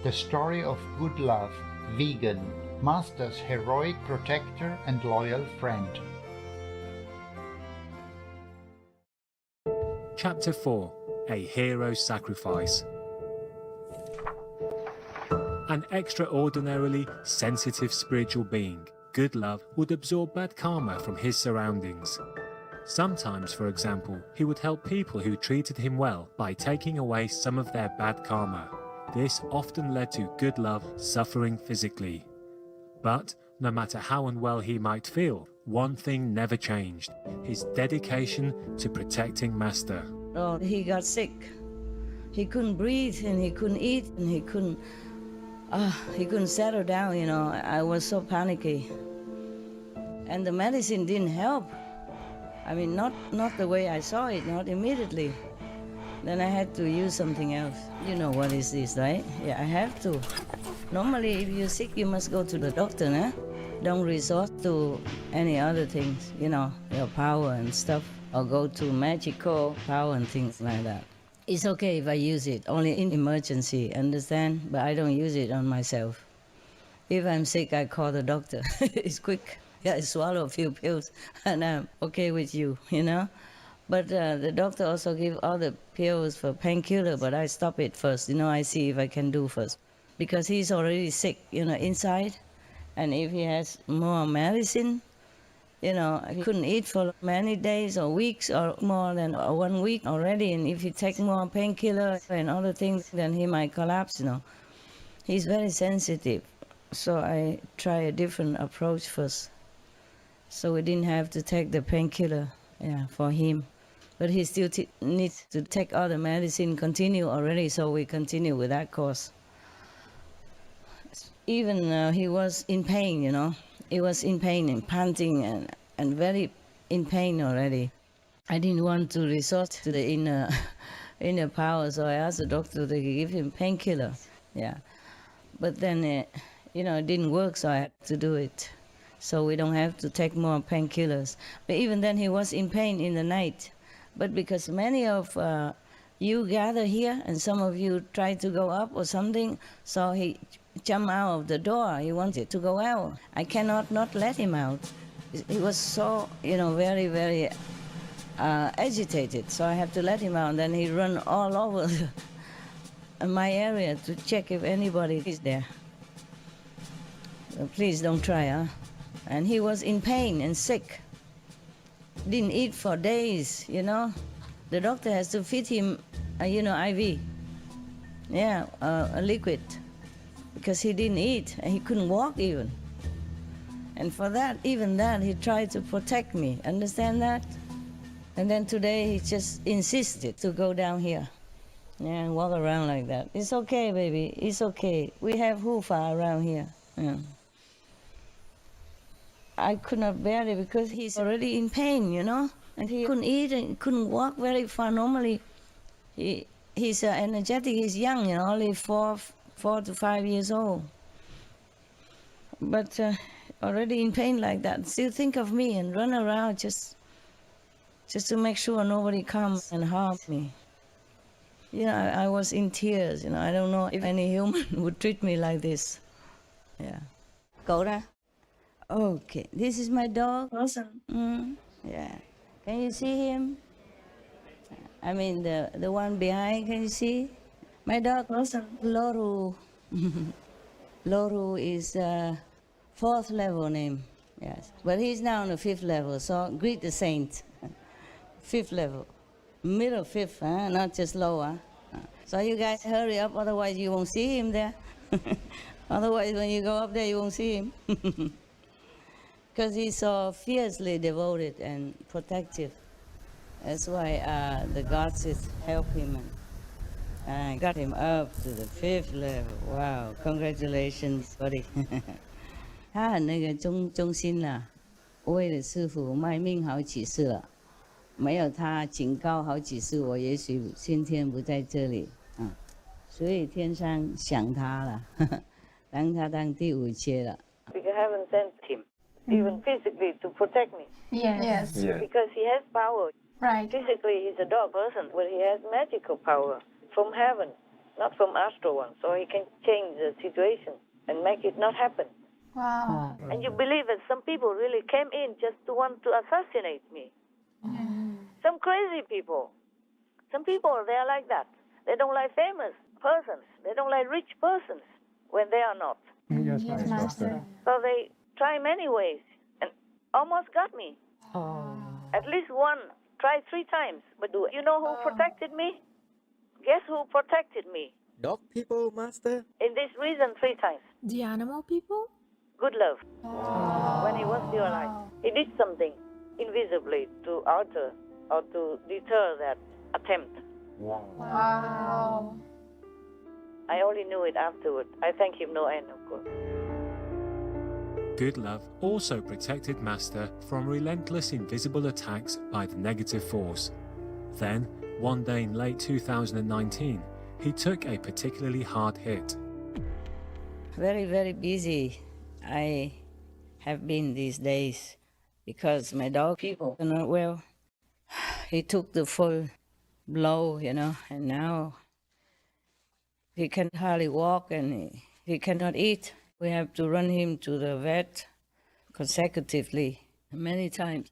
the story of good love, vegan, Master's heroic protector and loyal friend. Chapter 4: A Hero's Sacrifice. An extraordinarily sensitive spiritual being, Good Love would absorb bad karma from his surroundings. Sometimes, for example, he would help people who treated him well by taking away some of their bad karma. This often led to Good Love suffering physically. But no matter how unwell he might feel, one thing never changed: his dedication to protecting Master. Oh, he got sick. He couldn't breathe and he couldn't eat and he couldn't settle down, you know. I was so panicky. And the medicine didn't help. I mean, not the way I saw it, not immediately. Then I had to use something else. You know what is this, right? Yeah, I have to. Normally, if you're sick, you must go to the doctor, eh? Don't resort to any other things, you know, your power and stuff, or go to magical power and things like that. It's okay if I use it, only in emergency, understand? But I don't use it on myself. If I'm sick, I call the doctor. It's quick. Yeah, I swallow a few pills and I'm okay with you, you know? But the doctor also give all the pills for painkiller, but I stop it first. You know, I see if I can do first. Because he's already sick, you know, inside. And if he has more medicine, you know, he couldn't eat for many days or weeks or more than 1 week already. And if he take more painkiller and other things, then he might collapse, you know. He's very sensitive. So I try a different approach first. So we didn't have to take the painkiller, yeah, for him. But he still needs to take all the medicine, continue already, so we continue with that course. Even he was in pain, you know. He was in pain and panting and very in pain already. I didn't want to resort to the inner power, so I asked the doctor to give him painkiller, yeah. But then, you know, it didn't work, so I had to do it. So we don't have to take more painkillers. But even then, he was in pain in the night. But because many of you gather here, and some of you try to go up or something, so he jumped out of the door. He wanted to go out. I cannot not let him out. He was so, you know, very, very agitated. So I have to let him out. And then he run all over my area to check if anybody is there. So please don't try, huh? And he was in pain and sick. Didn't eat for days, you know. The doctor has to feed him, you know, IV. Yeah, a liquid. Because he didn't eat and he couldn't walk even. And for that, even that, he tried to protect me. Understand that? And then today he just insisted to go down here. Yeah, and walk around like that. It's okay, baby. It's okay. We have Hufa around here. Yeah. I could not bear it because he's already in pain, you know, and he couldn't eat and couldn't walk very far. Normally, he's energetic, he's young, you know, only 4 to 5 years old. But already in pain like that, still think of me and run around just to make sure nobody comes and harm me. You know, I was in tears, you know, I don't know if any human would treat me like this. Yeah. Go there. Okay, this is my dog. Awesome. Yeah. Can you see him? I mean, the one behind, can you see? My dog, awesome. Loru. Loru is 4th level name, yes. But he's now on the 5th level, so greet the saint. 5th level. Middle 5th, huh? Not just lower. So you guys hurry up, otherwise you won't see him there. Otherwise, when you go up there, you won't see him. Because he's so fiercely devoted and protective. That's why the gods help him and got him up to the 5th level. Wow, congratulations, buddy. 他很那个忠心啦，为了师父卖命好几次了，没有他警告好几次，我也许今天不在这里啊。所以天上想他了，当他当第5阶了。Because I haven't sent him. Even physically to protect me. Yes. Because he has power. Right. Physically, he's a dog person, but he has magical power from heaven, not from astral one, so he can change the situation and make it not happen. Wow. And you believe that some people really came in just to want to assassinate me. Some crazy people. Some people, they are like that. They don't like famous persons. They don't like rich persons when they are not. Yes, Master. So they try many ways and almost got me. At least one tried 3 times. But do you know who protected me? Guess who protected me? Dog people, Master. In this reason, 3 times. The animal people? Good love. When he was still alive. He did something invisibly to alter or to deter that attempt. Wow. I only knew it afterward. I thank him no end, of course. Good Love also protected Master from relentless invisible attacks by the negative force. Then, one day in late 2019, he took a particularly hard hit. Very, very busy I have been these days because my dog people are not well. He took the full blow, and now he can hardly walk and he cannot eat. We have to run him to the vet consecutively many times.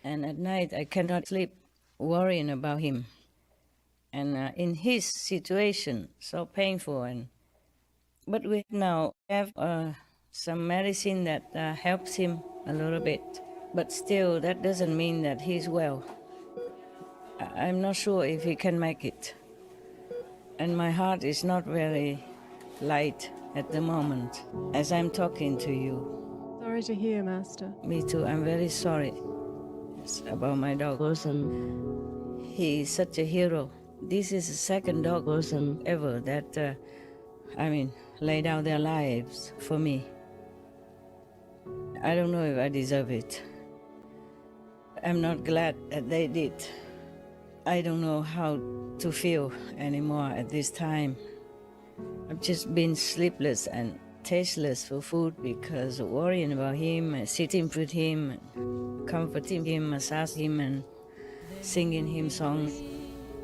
And at night I cannot sleep worrying about him. And in his situation, so painful. But we now have some medicine that helps him a little bit. But still, that doesn't mean that he's well. I'm not sure if he can make it. And my heart is not very light at the moment as I'm talking to you. Sorry to hear, Master. Me too. I'm very sorry about my dog person. He is such a hero. This is the second dog person ever that, laid down their lives for me. I don't know if I deserve it. I'm not glad that they did. I don't know how to feel anymore at this time. I've just been sleepless and tasteless for food because of worrying about him and sitting with him, and comforting him, massaging him, and singing him songs.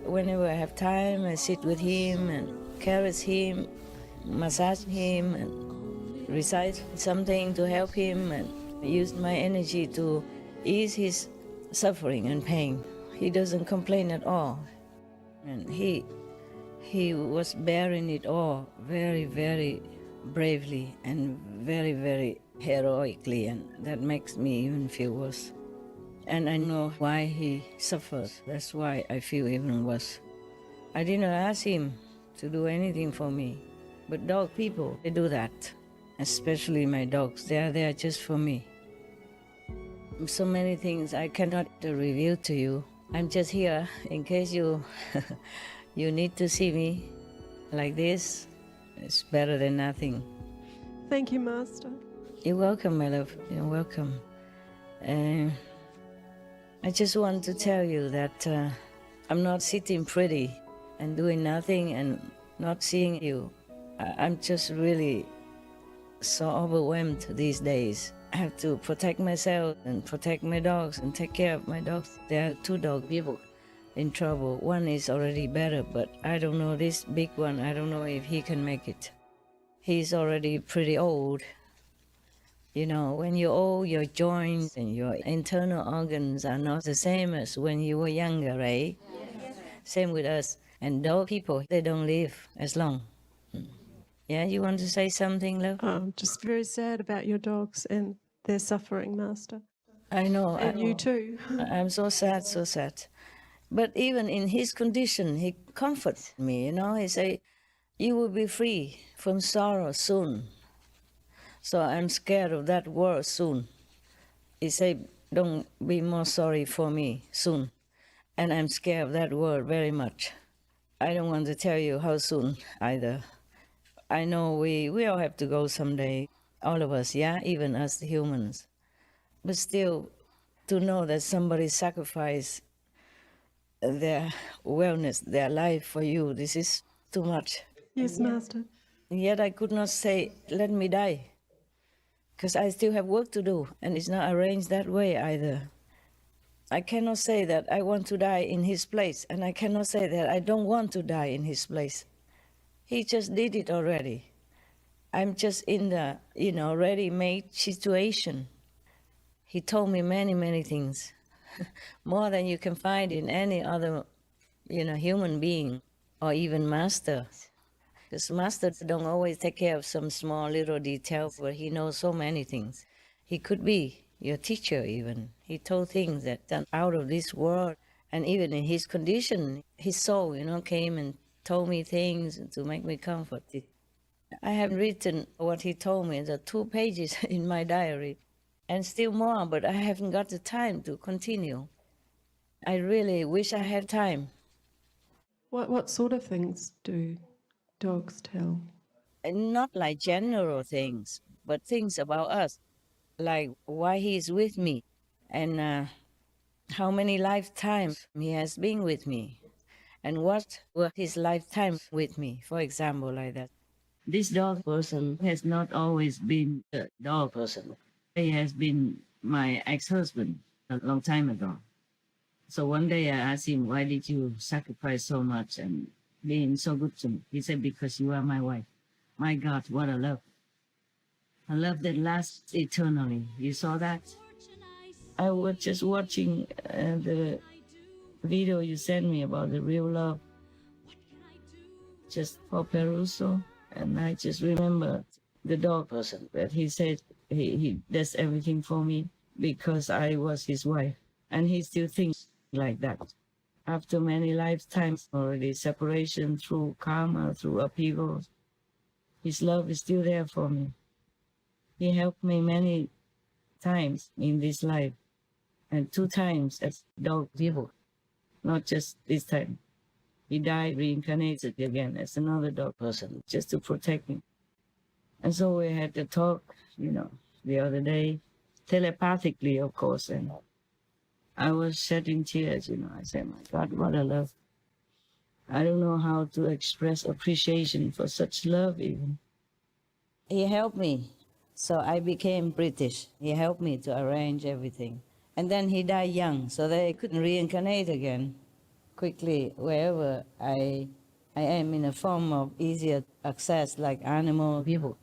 Whenever I have time, I sit with him and caress him, massage him, and recite something to help him, and use my energy to ease his suffering and pain. He doesn't complain at all. And he was bearing it all very, very bravely and very, very heroically, and that makes me even feel worse. And I know why he suffers. That's why I feel even worse. I did not ask him to do anything for me, but dog people, they do that. Especially my dogs, they are there just for me. So many things I cannot reveal to you. I'm just here in case you you need to see me like this. It's better than nothing. Thank you, Master. You're welcome, my love. You're welcome. I just want to tell you that I'm not sitting pretty and doing nothing and not seeing you. I'm just really so overwhelmed these days. I have to protect myself and protect my dogs and take care of my dogs. There are 2 dog people in trouble. One is already better, but I don't know, this big one, I don't know if he can make it. He's already pretty old. When you're old, your joints and your internal organs are not the same as when you were younger, right? Yes. Same with us. And dog people, they don't live as long. Yeah, you want to say something, love? I'm just very sad about your dogs and their suffering, Master. I know. And you too. I'm so sad, so sad. But even in his condition, he comforts me, He say, you will be free from sorrow soon. So I'm scared of that word soon. He say, don't be more sorry for me soon. And I'm scared of that word very much. I don't want to tell you how soon either. I know we all have to go someday, all of us, yeah, even us humans. But still, to know that somebody sacrificed their wellness, their life for you, this is too much. Yes, Master. And yet I could not say, let me die, because I still have work to do, and it's not arranged that way either. I cannot say that I want to die in his place, and I cannot say that I don't want to die in his place. He just did it already. I'm just in the, ready-made situation. He told me many, many things, more than you can find in any other, human being or even master. Because master don't always take care of some small little details, but he knows so many things. He could be your teacher even. He told things that are out of this world. And even in his condition, his soul, came and told me things to make me comforted. I have written what he told me, the 2 pages in my diary, and still more, but I haven't got the time to continue. I really wish I had time. What sort of things do dogs tell? And not like general things, but things about us, like why he is with me and how many lifetimes he has been with me and what were his lifetime with me, for example, like that. This dog person has not always been a dog person. He has been my ex-husband a long time ago. So one day I asked him, why did you sacrifice so much and being so good to me? He said, because you are my wife. My God, what a love. A love that lasts eternally. You saw that? I was just watching the video you sent me about the real love, just for Peruso, and I just remember the dog person that he said he does everything for me because I was his wife, and he still thinks like that. After many lifetimes already, separation through karma, through upheavals, his love is still there for me. He helped me many times in this life, and 2 times as dog people, not just this time. He died, reincarnated again as another dog person, just to protect me. And so we had to talk, the other day, telepathically, of course, and I was shedding tears, I said, my God, what a love. I don't know how to express appreciation for such love even. He helped me, so I became British. He helped me to arrange everything. And then he died young, so they couldn't reincarnate again quickly wherever I am in a form of easier access like animal people.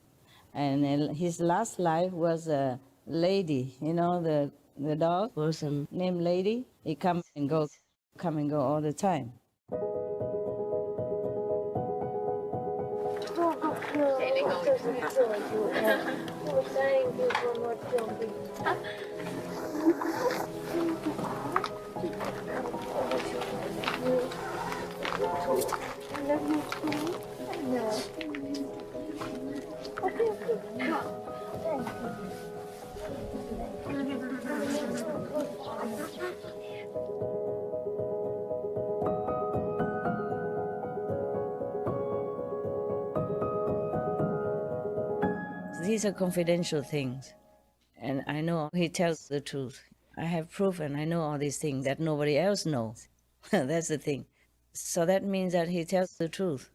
And his last life was a lady, the dog person named Lady. He come and go all the time. These are confidential things, and I know he tells the truth. I have proof and I know all these things that nobody else knows. That's the thing. So that means that he tells the truth.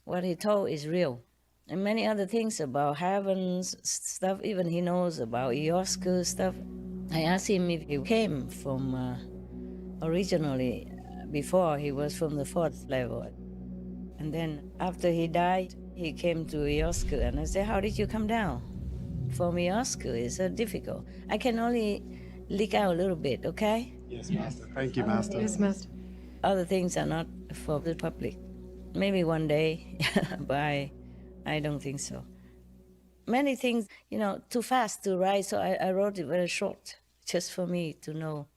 What he told is real. And many other things about heavens stuff, even he knows about Iosku stuff. I asked him if he came from originally, before he was from the 4th level. And then after he died, he came to Iosku, and I said, how did you come down? From Iosku, it's so difficult. I can only leak out a little bit, okay? Yes, Master. Thank you, Master. Yes, Master. Other things are not for the public. Maybe one day, but I don't think so. Many things, too fast to write, so I wrote it very short, just for me to know.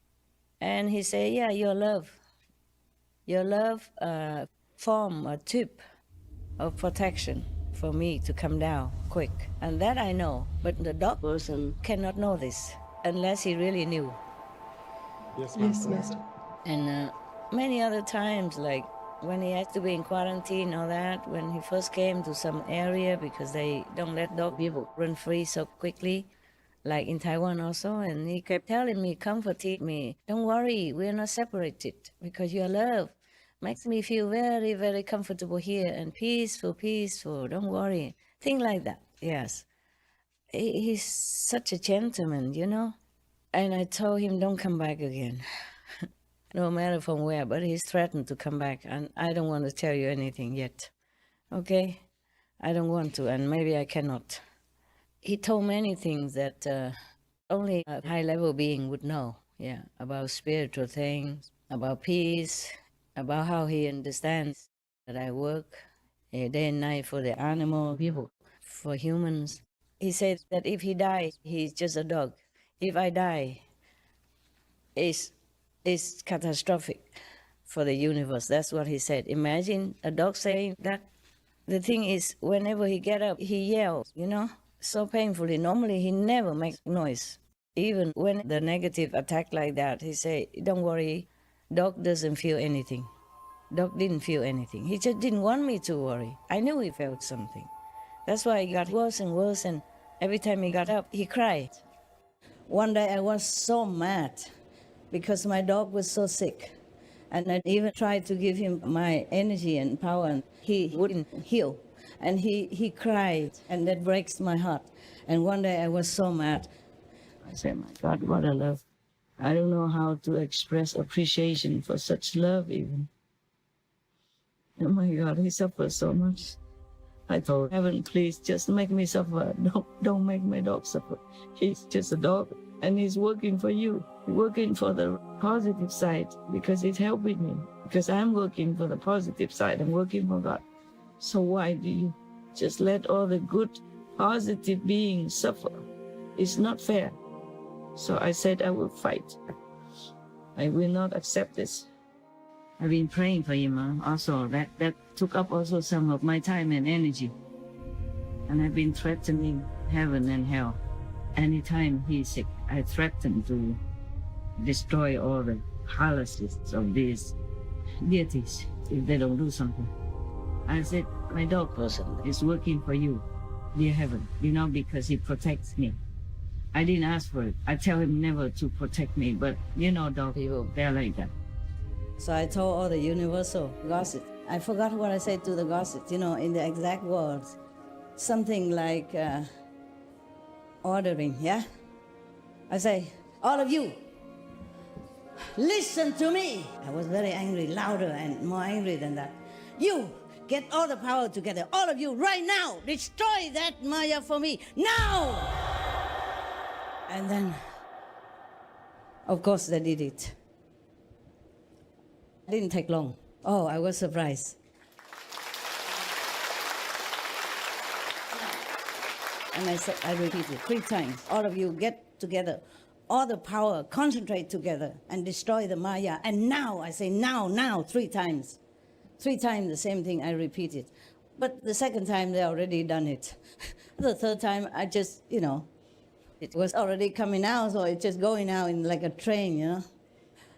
And he said, yeah, your love form a tube of protection for me to come down quick. And that I know, but the dog person cannot know this unless he really knew. Yes, Master. Yes, Master. And many other times, like when he had to be in quarantine or that, when he first came to some area because they don't let dog people run free so quickly, like in Taiwan also, and he kept telling me, comforting me, don't worry, we're not separated because your love makes me feel very, very comfortable here and peaceful, don't worry. Things like that, yes. He's such a gentleman, And I told him, don't come back again. No matter from where, but he's threatened to come back, and I don't want to tell you anything yet. Okay, I don't want to, and maybe I cannot. He told many things that only a high-level being would know, yeah, about spiritual things, about peace, about how he understands that I work day and night for the animal people, for humans. He said that if he dies, he's just a dog. If I die, it's catastrophic for the universe. That's what he said. Imagine a dog saying that. The thing is, whenever he get up, he yells, so painfully. Normally, he never makes noise. Even when the negative attack like that, he say, don't worry, dog doesn't feel anything. Dog didn't feel anything. He just didn't want me to worry. I knew he felt something. That's why it got worse and worse, and every time he got up, he cried. One day I was so mad because my dog was so sick. And I even tried to give him my energy and power, and he wouldn't heal. And he cried, and that breaks my heart. And one day I was so mad. I said, my God, what a love. I don't know how to express appreciation for such love even. Oh my God, he suffers so much. I told heaven, please just make me suffer. Don't make my dog suffer. He's just a dog, and he's working for you. Working for the positive side because it's helping me. Because I'm working for the positive side. I'm working for God. So why do you just let all the good, positive beings suffer? It's not fair. So I said I will fight. I will not accept this. I've been praying for him also. That took up also some of my time and energy. And I've been threatening heaven and hell. Anytime he's sick, I threaten to destroy all the palaces of these deities if they don't do something. I said, my dog person is working for you, dear heaven, because he protects me. I didn't ask for it. I tell him never to protect me, but dog people, they're like that. So I told all the universal gossip. I forgot what I said to the gossip, in the exact words. Something like ordering, yeah? I say, all of you, listen to me. I was very angry, louder and more angry than that. You get all the power together, all of you, right now. Destroy that Maya for me, now! And then, of course, they did it. It didn't take long. Oh, I was surprised. And I repeated 3 times. All of you get together. All the power, concentrate together and destroy the Maya. And now, I say now, 3 times. 3 times the same thing I repeated. But the second time, they already done it. The third time, I just, it was already coming out, so it's just going out in like a train,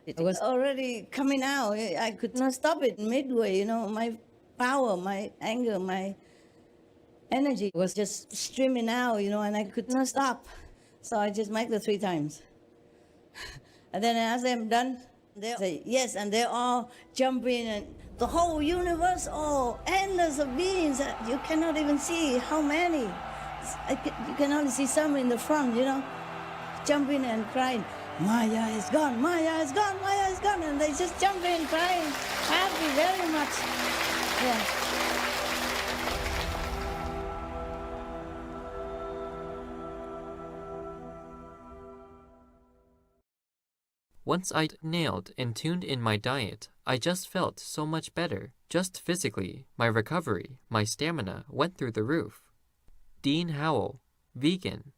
It was already coming out. I could not stop it midway, My power, my anger, my energy was just streaming out, and I could not stop. So I just make the 3 times. And then I ask them, done? They say, yes, and they're all jumping, and the whole universe, endless of beings. You cannot even see how many. You can only see some in the front, jumping and crying, Maya is gone, Maya is gone, Maya is gone. And they just jumping and crying, happy very much. Yeah. Once I'd nailed and tuned in my diet, I just felt so much better. Just physically, my recovery, my stamina went through the roof. Dean Howell, vegan.